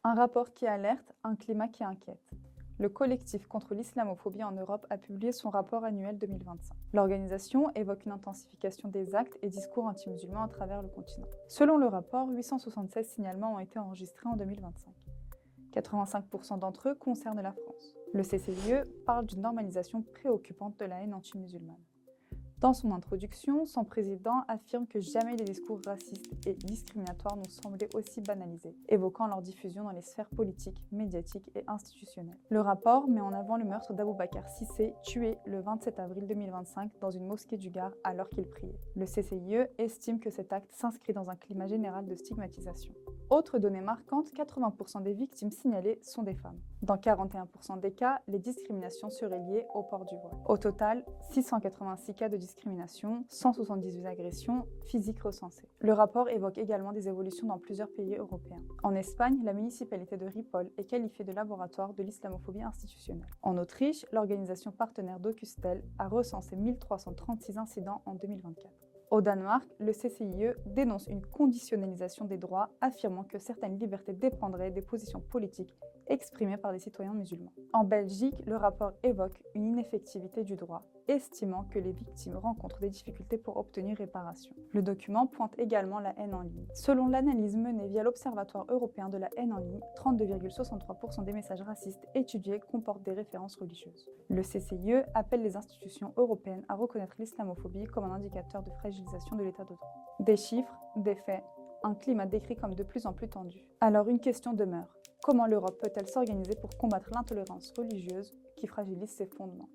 Un rapport qui alerte, un climat qui inquiète. Le collectif contre l'islamophobie en Europe a publié son rapport annuel 2025. L'organisation évoque une intensification des actes et discours anti-musulmans à travers le continent. Selon le rapport, 876 signalements ont été enregistrés en 2025. 85% d'entre eux concernent la France. Le CCIE parle d'une normalisation préoccupante de la haine anti-musulmane. Dans son introduction, son président affirme que jamais les discours racistes et discriminatoires n'ont semblé aussi banalisés, évoquant leur diffusion dans les sphères politiques, médiatiques et institutionnelles. Le rapport met en avant le meurtre d'Aboubacar Cissé, tué le 27 avril 2025 dans une mosquée du Gard alors qu'il priait. Le CCIE estime que cet acte s'inscrit dans un climat général de stigmatisation. Autre donnée marquante, 80% des victimes signalées sont des femmes. Dans 41% des cas, les discriminations seraient liées au port du voile. Au total, 686 cas de discrimination, 178 agressions physiques recensées. Le rapport évoque également des évolutions dans plusieurs pays européens. En Espagne, la municipalité de Ripoll est qualifiée de laboratoire de l'islamophobie institutionnelle. En Autriche, l'organisation partenaire Docustel a recensé 1336 incidents en 2024. Au Danemark, le CCIE dénonce une conditionnalisation des droits, affirmant que certaines libertés dépendraient des positions politiques exprimées par des citoyens musulmans. En Belgique, le rapport évoque une ineffectivité du droit, estimant que les victimes rencontrent des difficultés pour obtenir réparation. Le document pointe également la haine en ligne. Selon l'analyse menée via l'Observatoire européen de la haine en ligne, 32,63% des messages racistes étudiés comportent des références religieuses. Le CCIE appelle les institutions européennes à reconnaître l'islamophobie comme un indicateur de fragilisation de l'état de droit. Des chiffres, des faits, un climat décrit comme de plus en plus tendu. Alors une question demeure. Comment l'Europe peut-elle s'organiser pour combattre l'intolérance religieuse qui fragilise ses fondements ?